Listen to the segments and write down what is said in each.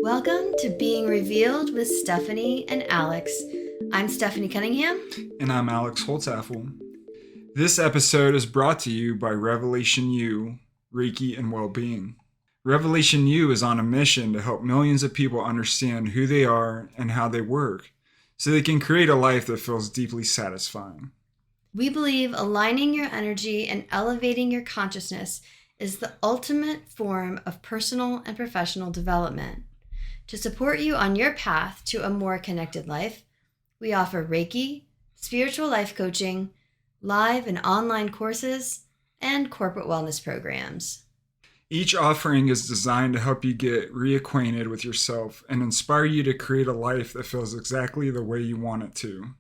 Welcome to Being Revealed with Stephanie and Alex. I'm Stephanie Cunningham. And I'm Alex Holtzaffel. This episode is brought to you by Revelation U, Reiki and Wellbeing. Revelation U is on a mission to help millions of people understand who they are and how they work, so they can create a life that feels deeply satisfying. We believe aligning your energy and elevating your consciousness is the ultimate form of personal and professional development. To support you on your path to a more connected life, we offer Reiki, spiritual life coaching, live and online courses, and corporate wellness programs. Each offering is designed to help you get reacquainted with yourself and inspire you to create a life that feels exactly the way you want it to.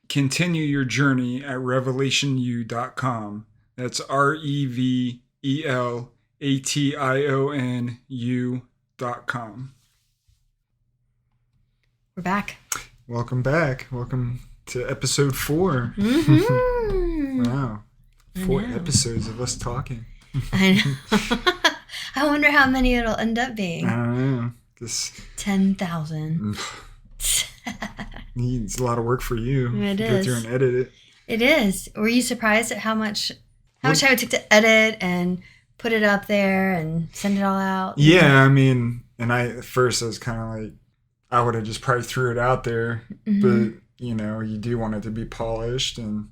Continue your journey at revelationu.com. That's REVELATIONU.com. We're back. Welcome back. Welcome to episode 4. Mm-hmm. Wow. 4 episodes of us talking. I know. I wonder how many it'll end up being. I don't know. 10,000. It's a lot of work for you. It Go is. through and edit it. It is. Were you surprised at how much time it took to edit and put it up there and send it all out? Yeah, I mean, and at first I was kind of like, I would have just probably threw it out there, but you know, you do want it to be polished, and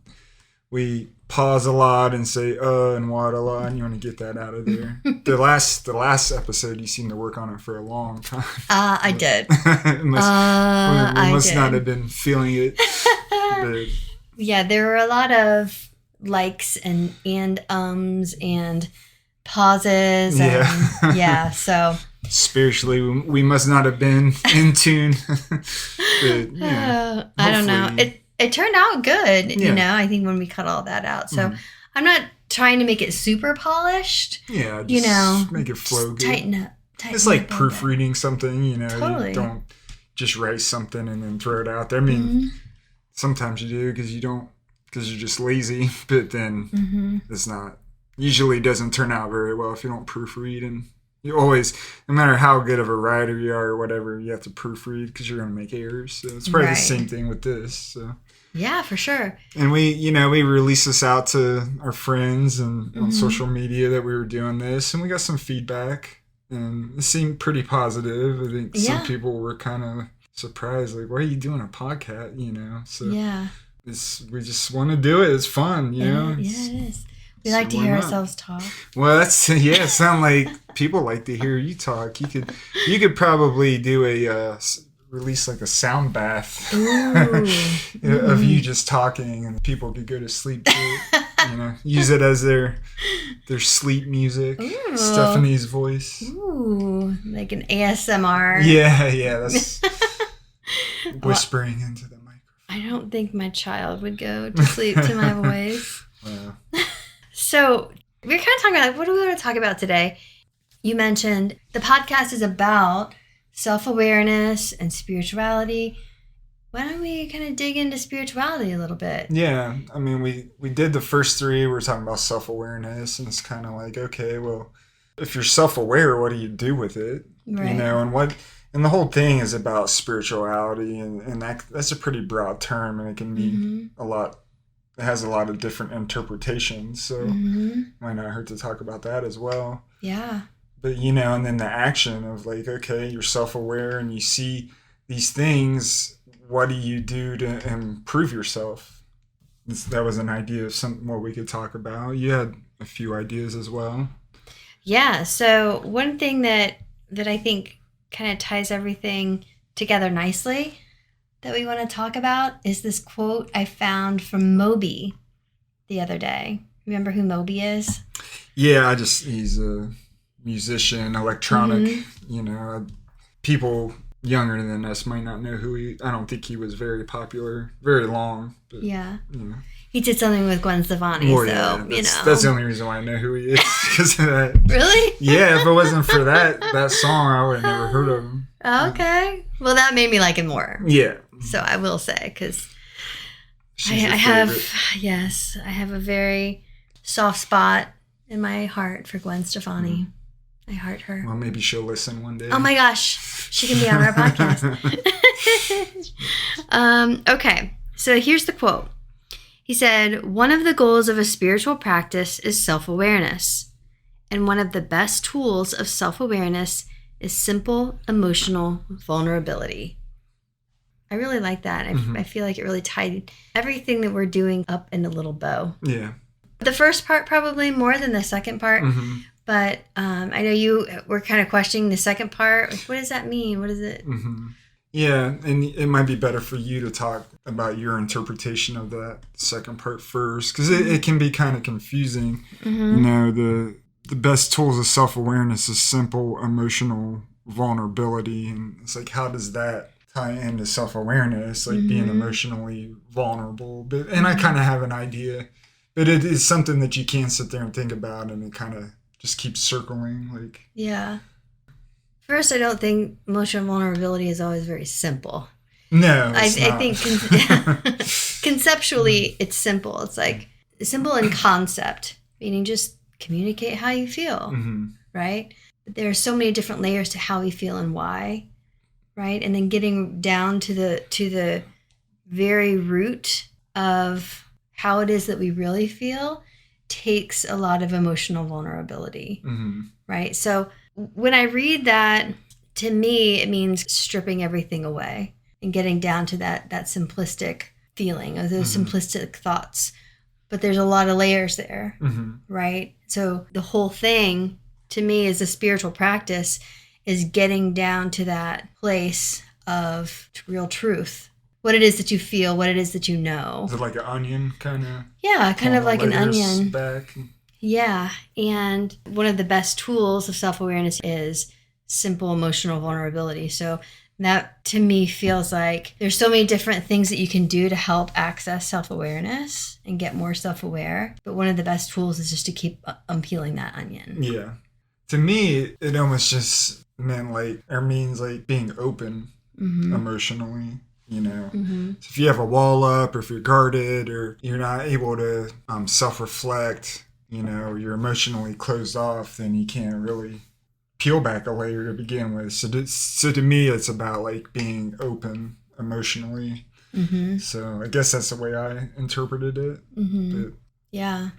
we pause a lot and say and what a lot, and you want to get that out of there. the last episode, you seemed to work on it for a long time. I did. we must not have been feeling it. But yeah, there were a lot of likes and ums and pauses. And, yeah, so spiritually, we must not have been in tune. But, I don't know. It turned out good, Yeah. you know, I think when we cut all that out. So I'm not trying to make it super polished. Yeah, just you know, make it flow good. Tighten up. It's like proofreading something, you know. Totally. You don't just write something and then throw it out there. I mean, sometimes you do because you're just lazy, but then it's not, usually doesn't turn out very well if you don't proofread. And you always, no matter how good of a writer you are or whatever, you have to proofread because you're going to make errors. So it's probably the same thing with this. So. Yeah, for sure. And we released this out to our friends and on social media that we were doing this, and we got some feedback, and it seemed pretty positive. I think some people were kind of surprised, like, why are you doing a podcast, you know? So we just want to do it. It's fun, you know? Yeah, it is. We like to hear ourselves talk. Well, it sound like people like to hear you talk. You could probably do release like a sound bath of you just talking, and people could go to sleep to it. You know, use it as their sleep music. Ooh. Stephanie's voice. Ooh, like an ASMR. Yeah, that's whispering into the microphone. I don't think my child would go to sleep to my voice. Wow. So we're kind of talking about, what do we want to talk about today? You mentioned the podcast is about self-awareness and spirituality. Why don't we kind of dig into spirituality a little bit? Yeah, I mean, we did the first 3. We were talking about self-awareness, and it's kind of like, okay, well, if you're self-aware, what do you do with it? Right. You know, and the whole thing is about spirituality, and that's a pretty broad term, and it can be it has a lot of different interpretations, so it might not hurt to talk about that as well. Yeah. But, you know, and then the action of like, okay, you're self-aware and you see these things, what do you do to improve yourself? That was an idea of what we could talk about. You had a few ideas as well. Yeah, so one thing that I think kind of ties everything together nicely that we want to talk about is this quote I found from Moby the other day. Remember who Moby is? Yeah, he's a musician, electronic, you know, people younger than us might not know who I don't think he was very popular, very long. But, yeah. You know. He did something with Gwen Stefani, Well, so, yeah, you know. That's the only reason why I know who he is, because of that. Really? Yeah, if it wasn't for that song, I would have never heard of him. Okay. Well, that made me like him more. Yeah. So I will say, because I favorite. I have a very soft spot in my heart for Gwen Stefani. I heart her. Well, maybe she'll listen one day. Oh my gosh. She can be on our podcast. Okay, so here's the quote. He said, "One of the goals of a spiritual practice is self-awareness. And one of the best tools of self-awareness is simple emotional vulnerability." I really like that. I feel like it really tied everything that we're doing up in a little bow. Yeah. The first part probably more than the second part. But I know you were kind of questioning the second part. Like, what does that mean? What is it? Yeah, and it might be better for you to talk about your interpretation of that second part first, because it can be kind of confusing. You know, the best tools of self-awareness is simple emotional vulnerability. And it's like, how does that tie into self-awareness, like being emotionally vulnerable? And I kind of have an idea, but it is something that you can sit there and think about, and it kind of just keeps circling. Like, yeah. First, I don't think emotional vulnerability is always very simple. No, I think conceptually it's simple. It's like simple in concept, meaning just communicate how you feel, right? But there are so many different layers to how we feel and why, right? And then getting down to the very root of how it is that we really feel takes a lot of emotional vulnerability, right? So when I read that, to me, it means stripping everything away and getting down to that simplistic feeling of those simplistic thoughts. But there's a lot of layers there, right? So the whole thing, to me, as a spiritual practice, is getting down to that place of real truth. What it is that you feel, what it is that you know. Is it like an onion kind of? Yeah, kind of like an onion. Back. Yeah, and one of the best tools of self-awareness is simple emotional vulnerability. So that, to me, feels like there's so many different things that you can do to help access self-awareness and get more self-aware. But one of the best tools is just to keep unpeeling that onion. Yeah. To me, it almost just means like being open emotionally. You know, so if you have a wall up, or if you're guarded, or you're not able to self-reflect, you know, you're emotionally closed off, then you can't really peel back a layer to begin with. So to me, it's about like being open emotionally. So I guess that's the way I interpreted it. But, yeah.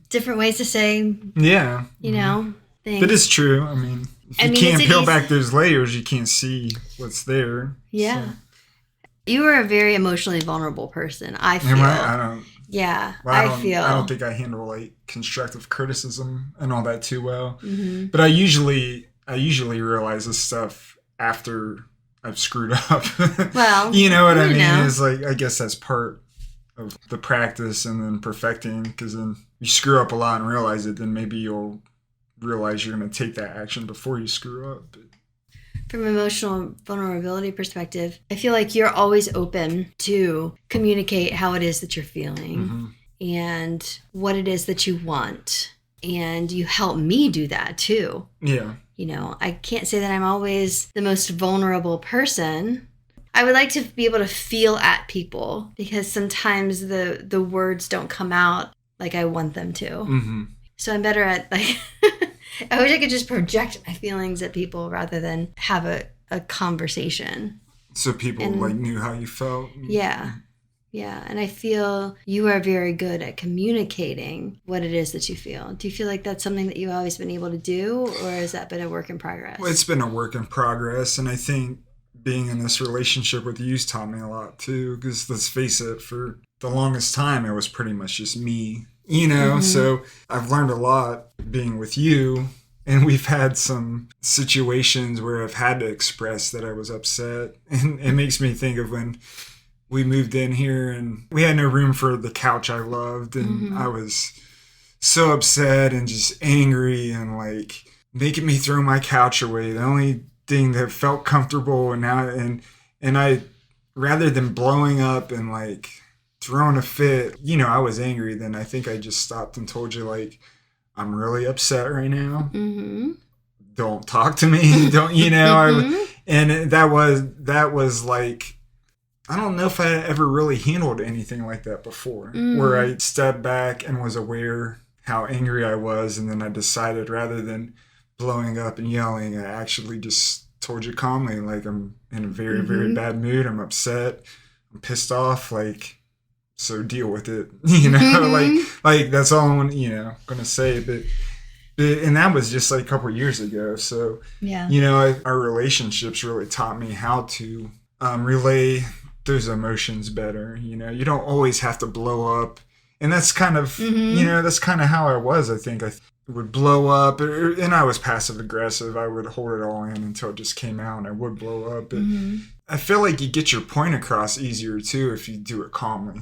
Different ways to say, yeah, you know, things. But it's true. I mean, if you can't peel back those layers, you can't see what's there. Yeah. So. You are a very emotionally vulnerable person, I feel. I don't. Yeah, Well, I feel. I don't think I handle like constructive criticism and all that too well. But I usually realize this stuff after I've screwed up. Well, you know what I mean? It's like, I guess that's part of the practice and then perfecting, because then you screw up a lot and realize it, then maybe you'll realize you're going to take that action before you screw up. But, from an emotional vulnerability perspective, I feel like you're always open to communicate how it is that you're feeling and what it is that you want. And you help me do that too. Yeah. You know, I can't say that I'm always the most vulnerable person. I would like to be able to feel at people, because sometimes the words don't come out like I want them to. So I'm better at like... I wish I could just project my feelings at people rather than have a conversation. So people like knew how you felt? Yeah. Yeah. And I feel you are very good at communicating what it is that you feel. Do you feel like that's something that you've always been able to do, or has that been a work in progress? Well, it's been a work in progress. And I think being in this relationship with you's taught me a lot too, because let's face it, for the longest time, it was pretty much just me. You know, so I've learned a lot being with you, and we've had some situations where I've had to express that I was upset. And it makes me think of when we moved in here and we had no room for the couch I loved. And I was so upset and just angry and like making me throw my couch away. The only thing that felt comfortable, and I, rather than blowing up and like throwing a fit, you know, I was angry. Then I think I just stopped and told you, like, I'm really upset right now. Don't talk to me. Don't, you know, and that was like, I don't know if I ever really handled anything like that before, where I stepped back and was aware how angry I was. And then I decided, rather than blowing up and yelling, I actually just told you calmly, like, I'm in a very, very bad mood. I'm upset. I'm pissed off. Like, so deal with it. You know, like that's all I'm, going to say. But and that was just like a couple of years ago. So, our relationships really taught me how to relay those emotions better. You don't always have to blow up. And that's kind of, that's kind of how I was. I think I would blow up, and I was passive aggressive. I would hold it all in until it just came out, and I would blow up. But I feel like you get your point across easier too if you do it calmly.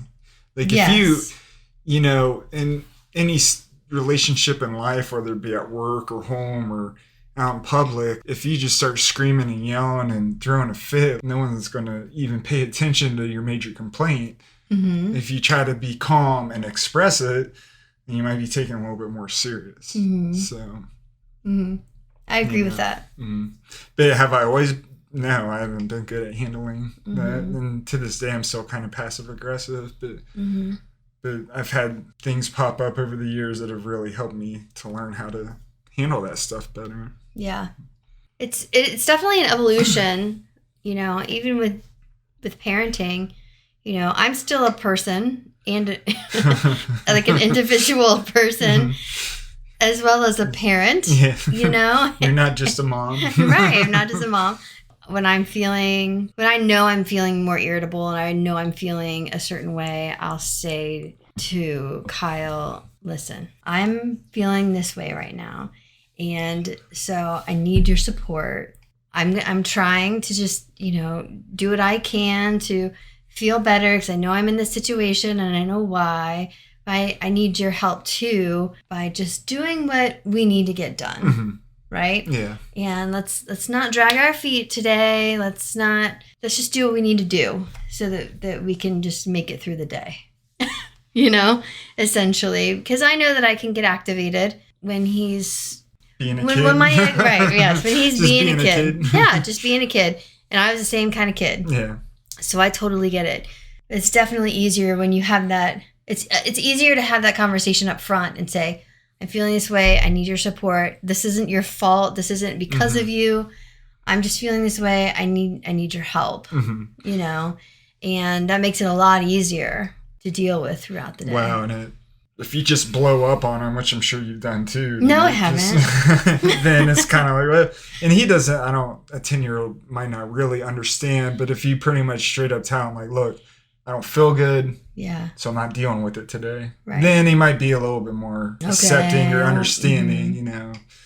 Like if you, in any relationship in life, whether it be at work or home or out in public, if you just start screaming and yelling and throwing a fit, no one's going to even pay attention to your major complaint. If you try to be calm and express it, then you might be taken a little bit more serious. So, I agree with that. But have I always? No, I haven't been good at handling that. And to this day, I'm still kind of passive aggressive. But I've had things pop up over the years that have really helped me to learn how to handle that stuff better. Yeah, it's definitely an evolution. Even with parenting. I'm still a person and like an individual person as well as a parent, You're not just a mom. Right. I'm not just a mom. When I know I'm feeling more irritable and I know I'm feeling a certain way, I'll say to Kyle, listen, I'm feeling this way right now. And so I need your support. I'm trying to just, do what I can to feel better because I know I'm in this situation and I know why. I need your help too by just doing what we need to get done. Right? Yeah. And let's not drag our feet today. Let's just do what we need to do so that we can just make it through the day. Essentially. Because I know that I can get activated when he's being a kid. When he's being a kid. Yeah, just being a kid. And I was the same kind of kid. Yeah. So I totally get it. It's definitely easier when you have that. It's easier to have that conversation up front and say, I'm feeling this way. I need your support. This isn't your fault. This isn't because of you. I'm just feeling this way. I need your help, and that makes it a lot easier to deal with throughout the day. Wow. And if you just blow up on him, which I'm sure you've done too. No, I haven't. Then it's kind of like, well, and he doesn't, a 10-year-old might not really understand, but if you pretty much straight up tell him like, look, I don't feel good. Yeah. So I'm not dealing with it today. Right. Then he might be a little bit more accepting or understanding,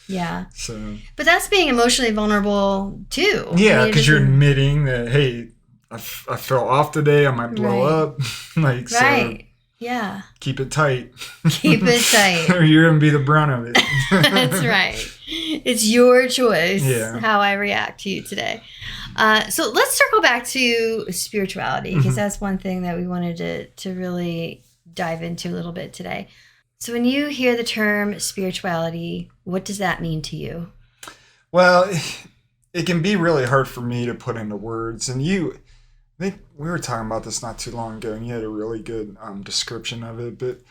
Yeah. So. But that's being emotionally vulnerable too. Yeah, because you're admitting that, hey, I fell off today. I might blow up. Right. So yeah. Keep it tight. Keep it tight. Or you're going to be the brunt of it. That's right. It's your choice how I react to you today. So let's circle back to spirituality because that's one thing that we wanted to really dive into a little bit today. So when you hear the term spirituality, what does that mean to you? Well, it can be really hard for me to put into words. And I think we were talking about this not too long ago, and you had a really good description of it. But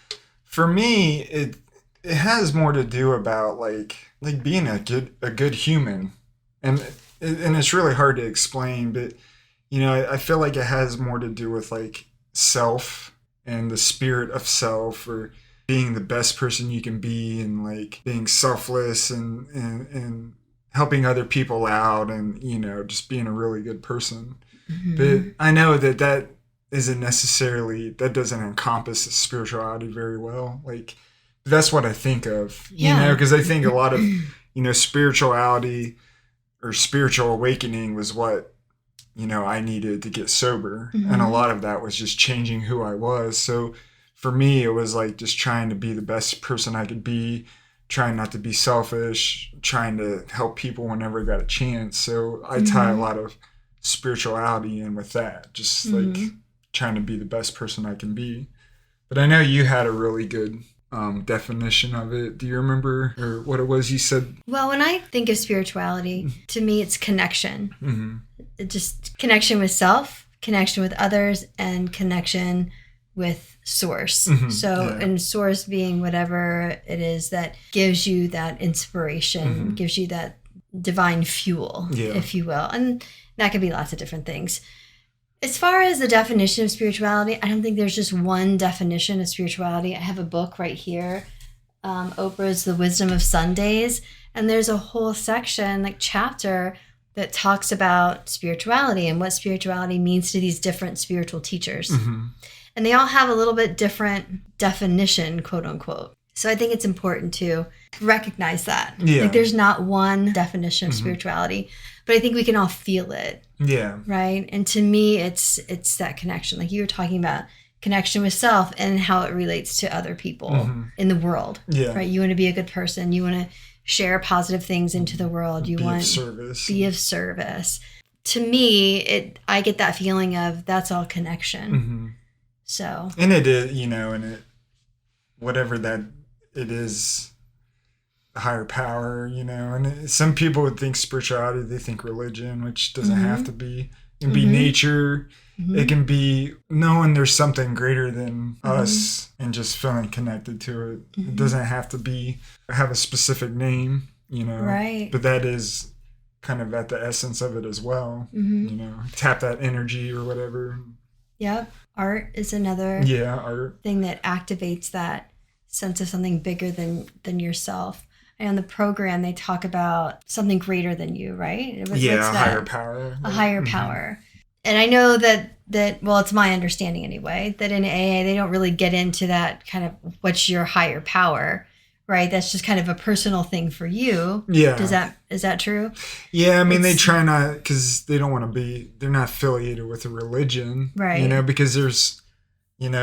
for me, it has more to do about like being a good human, and it's really hard to explain. But I feel like it has more to do with like self and the spirit of self, or being the best person you can be, and like being selfless and helping other people out, and just being a really good person. But I know that isn't necessarily, that doesn't encompass spirituality very well. Like, that's what I think of, because I think a lot of, spirituality or spiritual awakening was what, I needed to get sober. And a lot of that was just changing who I was. So for me, it was like just trying to be the best person I could be, trying not to be selfish, trying to help people whenever I got a chance. So I tie a lot of spirituality in with that, just like trying to be the best person I can be. But I know you had a really good definition of it. Do you remember or what it was you said? Well, when I think of spirituality, to me it's connection. Just connection with self, connection with others, and connection with source. And source being whatever it is that gives you that inspiration, gives you that divine fuel, Yeah. if you will. And that could be lots of different things. As far as the definition of spirituality, I don't think there's just one definition of spirituality. I have a book right here, Oprah's The Wisdom of Sundays, and there's a whole section, like chapter, that talks about spirituality and what spirituality means to these different spiritual teachers. Mm-hmm. And they all have a little bit different definition, quote unquote. So I think it's important to recognize that. Yeah. Like there's not one definition of spirituality, but I think we can all feel it. Yeah. Right. And to me, it's that connection. Like you were talking about connection with self and how it relates to other people in the world. Yeah. Right. You want to be a good person. You want to share positive things into the world. You want to be of service. To me, I get that feeling of that's all connection. Mm-hmm. So. And it is, and it, whatever that it is, a higher power, and some people would think spirituality, they think religion, which doesn't have to be. It can be nature. Mm-hmm. It can be knowing there's something greater than us and just feeling connected to it. Mm-hmm. It doesn't have to have a specific name, Right. But that is kind of at the essence of it as well. Mm-hmm. Tap that energy or whatever. Yep. Art is another art thing that activates that sense of something bigger than yourself. And on the program, they talk about something greater than you, right? A higher power. A higher power. And I know that, well, it's my understanding anyway, that in AA, they don't really get into that kind of what's your higher power, right? That's just kind of a personal thing for you. Yeah. Is that true? Yeah, I mean, they try not, because they don't want to they're not affiliated with a religion. Right. Because there's,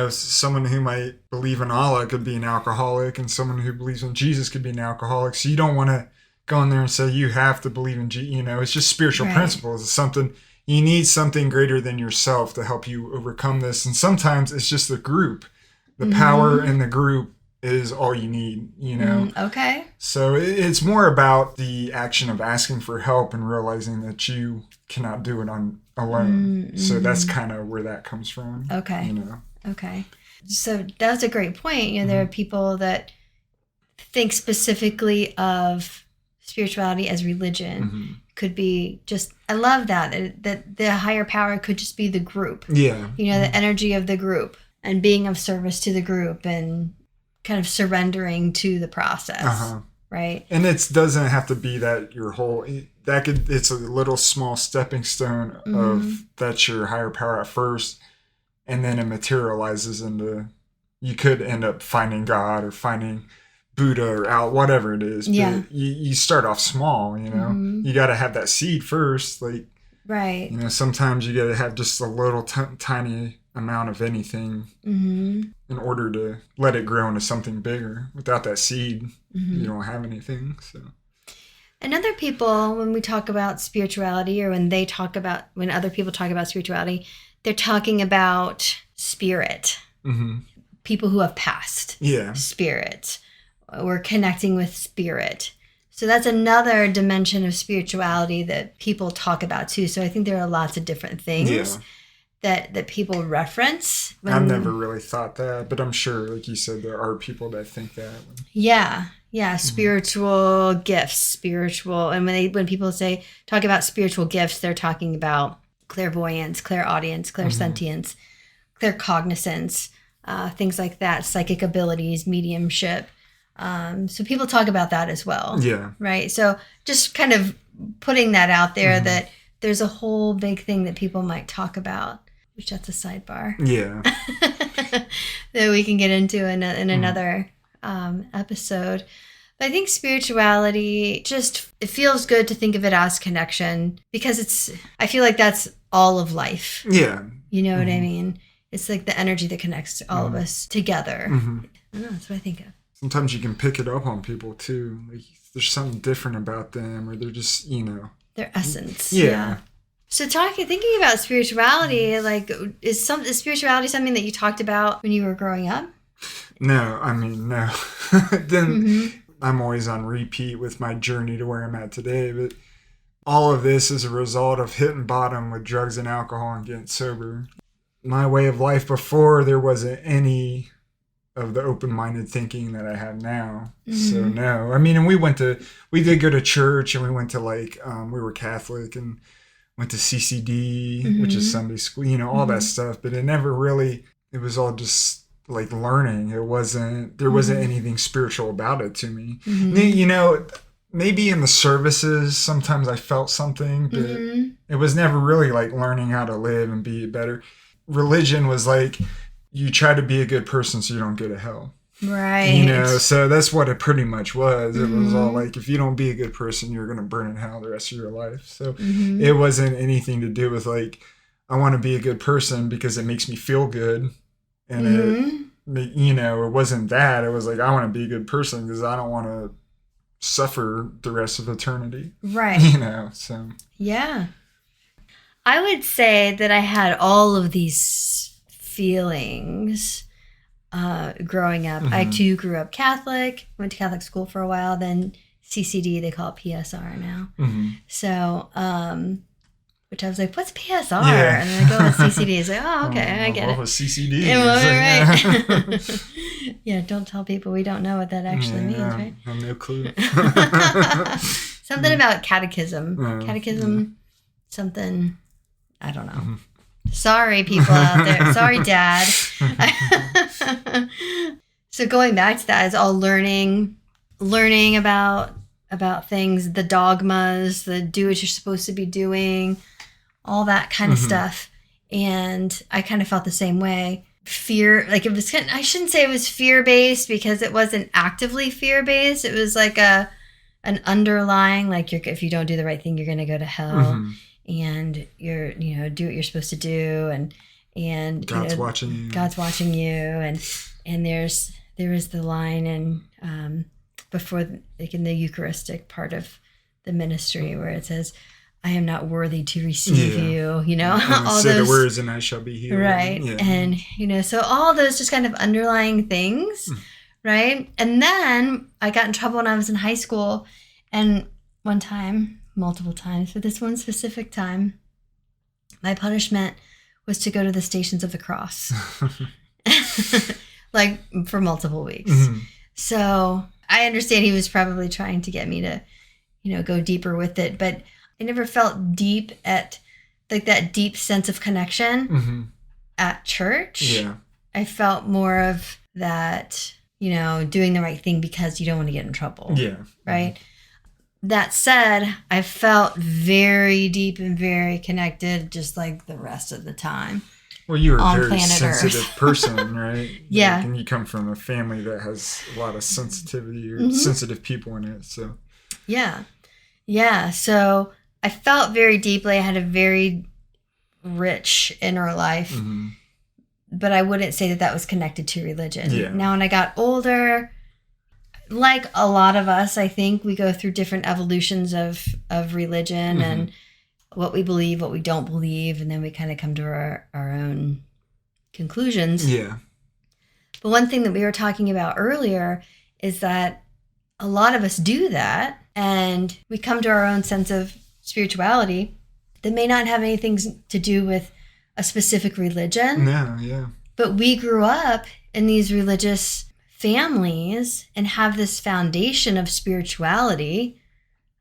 someone who might believe in Allah could be an alcoholic, and someone who believes in Jesus could be an alcoholic. So you don't want to go in there and say you have to believe in Jesus. It's just spiritual principles. It's something, you need something greater than yourself to help you overcome this. And sometimes it's just the group. The power in the group is all you need, Okay. So it's more about the action of asking for help and realizing that you cannot do it alone. Mm-hmm. So that's kind of where that comes from. Okay. Okay. So that's a great point. There are people that think specifically of spirituality as religion. Could be just, I love that the higher power could just be the group. Yeah. The energy of the group and being of service to the group and kind of surrendering to the process. Right. And it doesn't have to be that your whole, it's a little small stepping stone of that's your higher power at first. And then it materializes into, you could end up finding God or finding Buddha or whatever it is. Yeah. But you start off small, you got to have that seed first. Like, right. Sometimes you got to have just a little tiny amount of anything in order to let it grow into something bigger. Without that seed, you don't have anything. So. And other people, when we talk about spirituality, or when other people talk about spirituality, they're talking about spirit. People who have passed. Yeah. Spirit. We're connecting with spirit. So that's another dimension of spirituality that people talk about too. So I think there are lots of different things that people reference. I've never really thought that, but I'm sure, like you said, there are people that think that. Yeah. Spiritual gifts, and when people talk about spiritual gifts, they're talking about clairvoyance, clairaudience, clairsentience, claircognizance, things like that, psychic abilities, mediumship. So people talk about that as well. Yeah. Right. So just kind of putting that out there that there's a whole big thing that people might talk about, which that's a sidebar. Yeah. That we can get into in another episode. But I think spirituality it feels good to think of it as connection, because I feel like that's all of life. Yeah. You know what I mean? It's like the energy that connects all of us together. I don't know, that's what I think of. Sometimes you can pick it up on people too. Like there's something different about them, or they're just, their essence. Yeah. So thinking about spirituality, like is spirituality something that you talked about when you were growing up? No, I mean, no. Then I'm always on repeat with my journey to where I'm at today. But all of this is a result of hitting bottom with drugs and alcohol and getting sober. My way of life before, there wasn't any of the open-minded thinking that I have now. Mm-hmm. So no, I mean, and we did go to church, and we went to like, we were Catholic and went to CCD, Mm-hmm. which is Sunday school, you know, all Mm-hmm. that stuff. But it never really, it was all just like learning. There wasn't Mm-hmm. anything spiritual about it to me. Mm-hmm. You know, maybe in the services, sometimes I felt something, but Mm-hmm. it was never really like learning how to live and be better. Religion was like, you try to be a good person so you don't go to hell. Right. You know, so that's what it pretty much was. It was all Mm-hmm. like, if you don't be a good person, you're going to burn in hell the rest of your life. So Mm-hmm. it wasn't anything to do with like, I want to be a good person because it makes me feel good. And Mm-hmm. you know, it wasn't that. It was like, I want to be a good person because I don't want to suffer the rest of eternity. Right. You know, so. Yeah. I would say that I had all of these feelings growing up. I Mhm. too grew up Catholic, went to Catholic school for a while, then CCD, they call it PSR now. Mhm. So, which I was like, what's PSR? Yeah. And then I go with CCD. It's like, oh, okay, I get What it. was CCD? Yeah, It's well, like, right. Yeah, don't tell people we don't know what that actually means, yeah, right? I have no clue. Something about catechism. Yeah, Catechism, something, I don't know. Sorry, people out there. Sorry, Dad. So going back to that is all learning about things, the dogmas, the do what you're supposed to be doing, all that kind of Mhm. stuff. And I kind of felt the same way. Fear, like it was, I shouldn't say it was fear-based because it wasn't actively fear-based. It was like an underlying, like if you don't do the right thing, you're going to go to hell. Mhm. And you're, do what you're supposed to do. And God's watching you. God's watching you. And there is the line in before, like in the Eucharistic part of the ministry where it says, I am not worthy to receive Yeah. you, And all say those, the words and I shall be healed. right. Yeah. And, so all those just kind of underlying things, right? And then I got in trouble when I was in high school. And one time, multiple times, but this one specific time, my punishment was to go to the Stations of the Cross. Like for multiple weeks. Mhm. So I understand he was probably trying to get me to, go deeper with it, but I never felt deep at like that deep sense of connection Mhm. at church. Yeah. I felt more of that, doing the right thing because you don't want to get in trouble. Yeah. Right. That said, I felt very deep and very connected just like the rest of the time. Well, you were a On very planet sensitive Earth. person, right? Yeah. Like, and you come from a family that has a lot of sensitivity or Mhm. sensitive people in it. So. Yeah. Yeah. So I felt very deeply. I had a very rich inner life, Mhm. but I wouldn't say that was connected to religion. Yeah. Now, when I got older, like a lot of us, I think we go through different evolutions of religion Mhm. and what we believe, what we don't believe, and then we kind of come to our own conclusions. Yeah. But one thing that we were talking about earlier is that a lot of us do that, and we come to our own sense of spirituality that may not have anything to do with a specific religion, No. Yeah. but we grew up in these religious families and have this foundation of spirituality,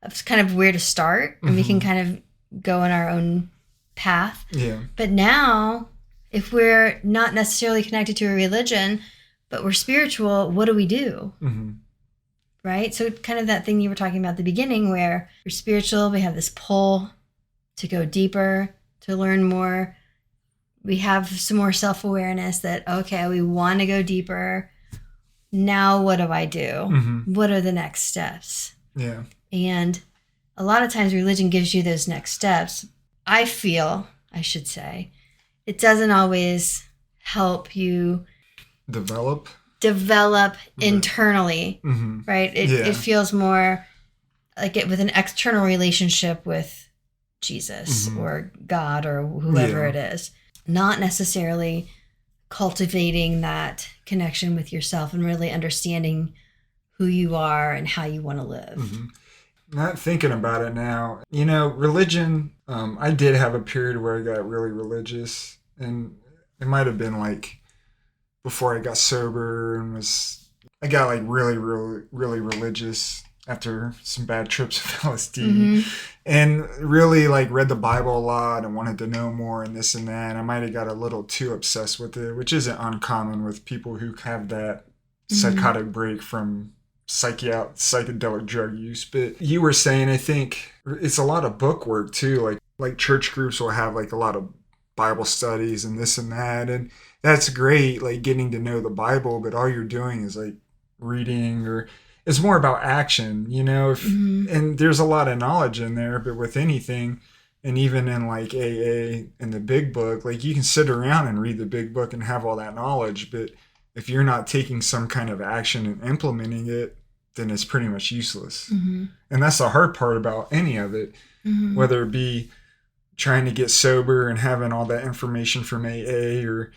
of kind of where to start, and we can kind of go in our own path. Yeah. But now, if we're not necessarily connected to a religion, but we're spiritual, what do we do? Mm-hmm. Right? So kind of that thing you were talking about at the beginning where we're spiritual, we have this pull to go deeper, to learn more. We have some more self-awareness that, okay, we want to go deeper. Now what do I do? Mm-hmm. What are the next steps? Yeah. And a lot of times religion gives you those next steps. I feel, I should say, it doesn't always help you Develop internally, Mm-hmm. right? It feels more like it with an external relationship with Jesus Mhm. or God or whoever Yeah. it is. Not necessarily cultivating that connection with yourself and really understanding who you are and how you want to live. Mm-hmm. Not thinking about it now, religion, I did have a period where I got really religious, and it might have been like before I got sober and I got like really, really, really religious after some bad trips of LSD, and really like read the Bible a lot and wanted to know more and this and that. I might have got a little too obsessed with it, which isn't uncommon with people who have that psychotic break from psychedelic drug use. But you were saying, I think it's a lot of book work too. Like church groups will have like a lot of Bible studies and this and that, and that's great, like getting to know the Bible, but all you're doing is like reading, or it's more about action, and there's a lot of knowledge in there. But with anything, and even in like AA and the big book, like you can sit around and read the big book and have all that knowledge, but if you're not taking some kind of action and implementing it, then it's pretty much useless. And that's the hard part about any of it, whether it be trying to get sober and having all that information from AA, or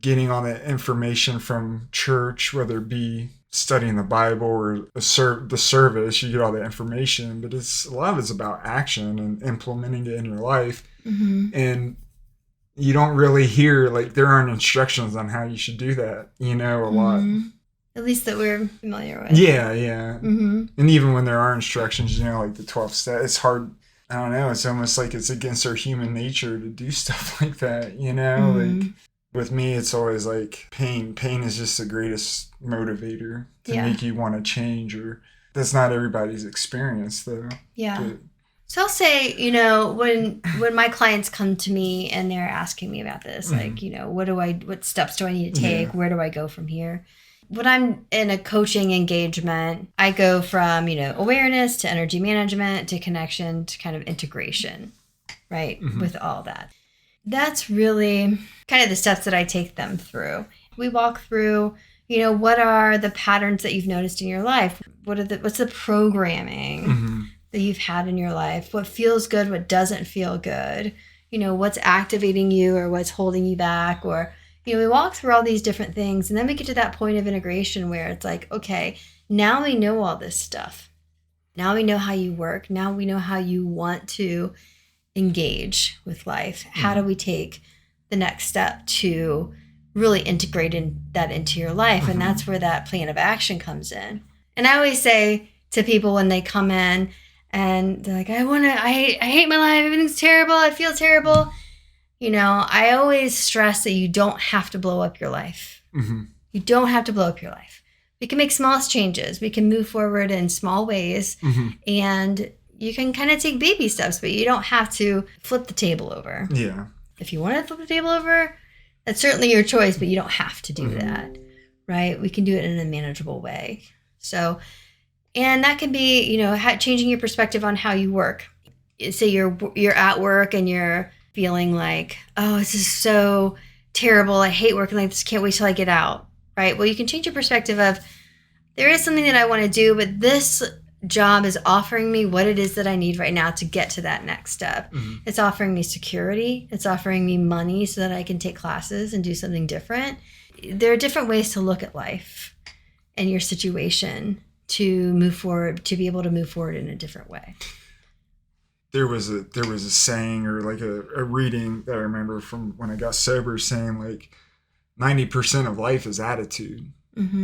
getting all that information from church, whether it be studying the Bible or the service, you get all that information, but a lot of it's about action and implementing it in your life. And you don't really hear, like, there aren't instructions on how you should do that, a lot. At least that we're familiar with. Yeah. And even when there are instructions, like the 12 steps, it's hard. I don't know. It's almost like it's against our human nature to do stuff like that, like with me, it's always like pain. Pain is just the greatest motivator to make you want to change, or that's not everybody's experience though. Yeah. But, so I'll say, when my clients come to me and they're asking me about this, like, what steps do I need to take? Where do I go from here? When I'm in a coaching engagement, I go from, awareness to energy management to connection to kind of integration, right? With all that. That's really kind of the steps that I take them through. We walk through, what are the patterns that you've noticed in your life? What's the programming that you've had in your life? What feels good? What doesn't feel good? What's activating you or what's holding you back? Or, we walk through all these different things, and then we get to that point of integration where it's like, okay, now we know all this stuff. Now we know how you work. Now we know how you want to engage with life. How do we take the next step to really integrate that into your life? And that's where that plan of action comes in. And I always say to people when they come in and they're like, I hate my life, everything's terrible, I feel terrible. I always stress that you don't have to blow up your life. You don't have to blow up your life. We can make small changes. We can move forward in small ways, and you can kind of take baby steps, but you don't have to flip the table over. Yeah. If you want to flip the table over, that's certainly your choice, but you don't have to do that, right? We can do it in a manageable way. So, and that can be, changing your perspective on how you work. Say you're at work and you're feeling like, oh, this is so terrible. I hate working like this. Can't wait till I get out, right? Well, you can change your perspective of, there is something that I want to do, but this job is offering me what it is that I need right now to get to that next step. It's offering me security. It's offering me money so that I can take classes and do something different. There are different ways to look at life and your situation to move forward, to be able to move forward in a different way. There was a saying, or like a reading that I remember from when I got sober, saying like 90% of life is attitude.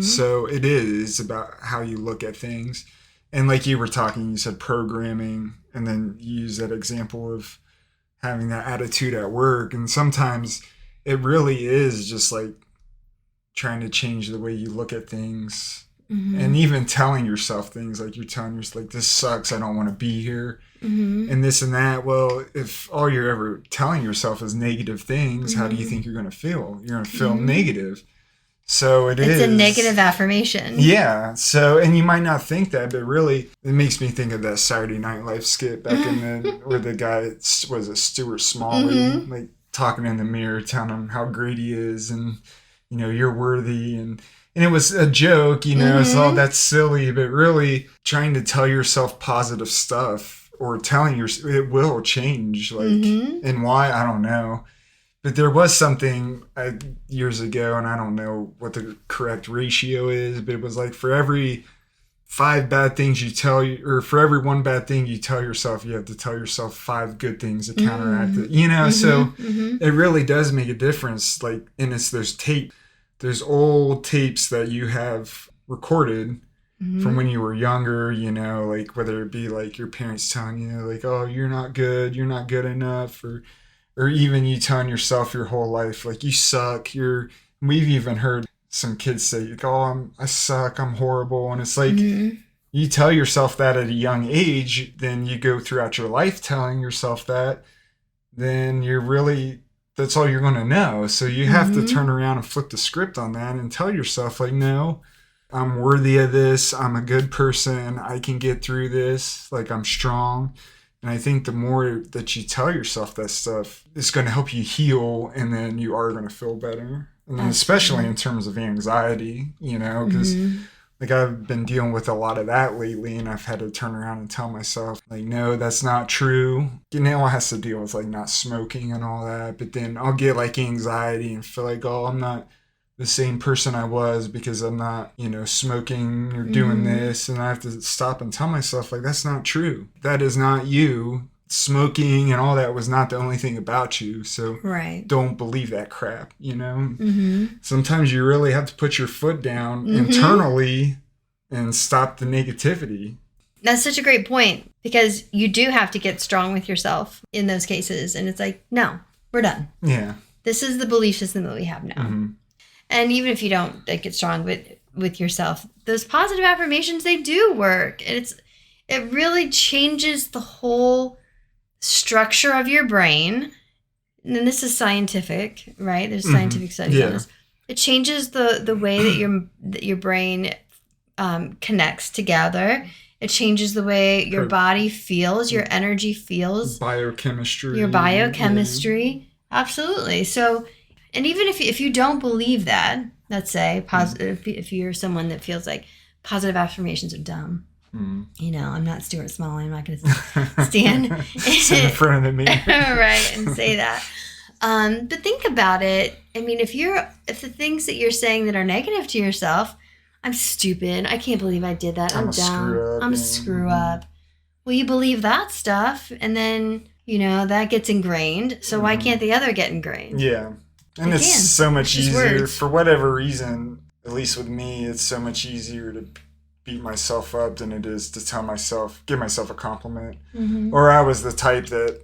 So it is about how you look at things. And like you were talking, you said programming, and then you use that example of having that attitude at work. And sometimes it really is just like trying to change the way you look at things. And even telling yourself things, like you're telling yourself, like, this sucks, I don't want to be here, and this and that. Well, if all you're ever telling yourself is negative things, how do you think you're going to feel? You're going to feel negative. So it's a negative affirmation. Yeah. So, and you might not think that, but really, it makes me think of that Saturday Night Live skit back in the where the guy was a Stuart Smalley, like talking in the mirror, telling him how great he is, and you're worthy, and it was a joke, so that's silly, but really trying to tell yourself positive stuff, or telling yourself it will change, like, and why, I don't know. But there was something years ago, and I don't know what the correct ratio is, but it was like for every 5 bad things you or for every 1 bad thing you tell yourself, you have to tell yourself 5 good things to counteract it, so it really does make a difference. Like, and it's those there's old tapes that you have recorded from when you were younger, you know, like whether it be like your parents telling you like, oh, you're not good enough, or even you telling yourself your whole life like you suck. We've even heard some kids say like, oh, I suck, I'm horrible. And it's like you tell yourself that at a young age, then you go throughout your life telling yourself that, then that's all you're going to know. So you have to turn around and flip the script on that and tell yourself like, no, I'm worthy of this. I'm a good person. I can get through this. Like, I'm strong. And I think the more that you tell yourself that stuff, it's going to help you heal, and then you are going to feel better. And then especially in terms of anxiety, you know, because like I've been dealing with a lot of that lately, and I've had to turn around and tell myself like, no, that's not true. Now I has to deal with like not smoking and all that, but then I'll get like anxiety and feel like, oh, I'm not the same person I was because I'm not, you know, smoking or doing this. And I have to stop and tell myself like, that's not true. That is not you. Smoking and all that was not the only thing about you. So don't believe that crap, you know? Sometimes you really have to put your foot down internally and stop the negativity. That's such a great point, because you do have to get strong with yourself in those cases. And it's like, no, we're done. Yeah. This is the belief system that we have now. And even if you don't get strong with yourself, those positive affirmations, they do work. And it really changes the whole structure of your brain. And this is scientific, right? There's scientific studies on this. It changes the way that your brain connects together. It changes the way your body feels, your energy feels. Biochemistry. Your biochemistry. Yeah. Absolutely. So, and even if you don't believe that, let's say, if you're someone that feels like positive affirmations are dumb, you know, I'm not Stuart Smalley, I'm not going to stand sit in front of me, right, and say that. But think about it. I mean, if the things that you're saying that are negative to yourself, I'm stupid, I can't believe I did that, I'm dumb, I'm a screw up. Well, you believe that stuff, and then, you know, that gets ingrained. So why can't the other get ingrained? Yeah. And it's so much easier for whatever reason, at least with me, it's so much easier to beat myself up than it is to give myself a compliment. Or I was the type that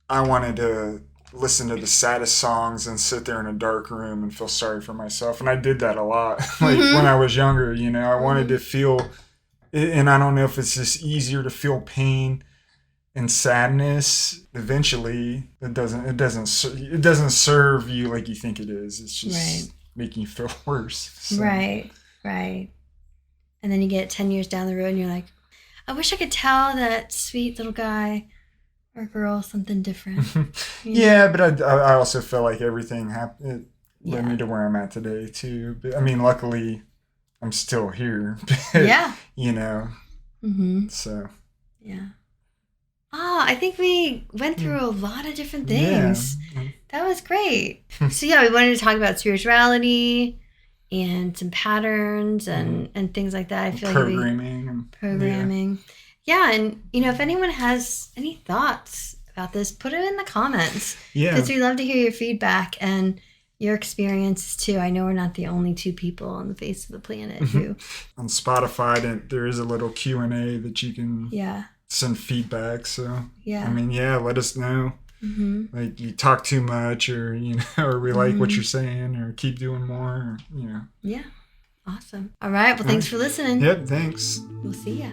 I wanted to listen to the saddest songs and sit there in a dark room and feel sorry for myself. And I did that a lot. Like when I was younger, you know, I wanted to feel, and I don't know if it's just easier to feel pain and sadness. Eventually it doesn't serve you like you think it is. It's just making you feel worse. So. Right. And then you get 10 years down the road and you're like, I wish I could tell that sweet little guy or girl something different. Yeah, but I also feel like everything happened. It led me to where I'm at today too. But I mean, luckily I'm still here. But, you know. So. Yeah. Oh, I think we went through a lot of different things. Yeah. That was great. So we wanted to talk about spirituality and some patterns and things like that. I feel programming. Yeah, and you know, if anyone has any thoughts about this, put it in the comments. Yeah, because we love to hear your feedback and your experiences too. I know we're not the only two people on the face of the planet who. On Spotify, there is a little Q&A that you can send feedback. So I mean, let us know. Like you talk too much, or you know, or we like what you're saying, or keep doing more, or, you know. Yeah, awesome. All right. Well, thanks for listening. Yep. Thanks. We'll see ya.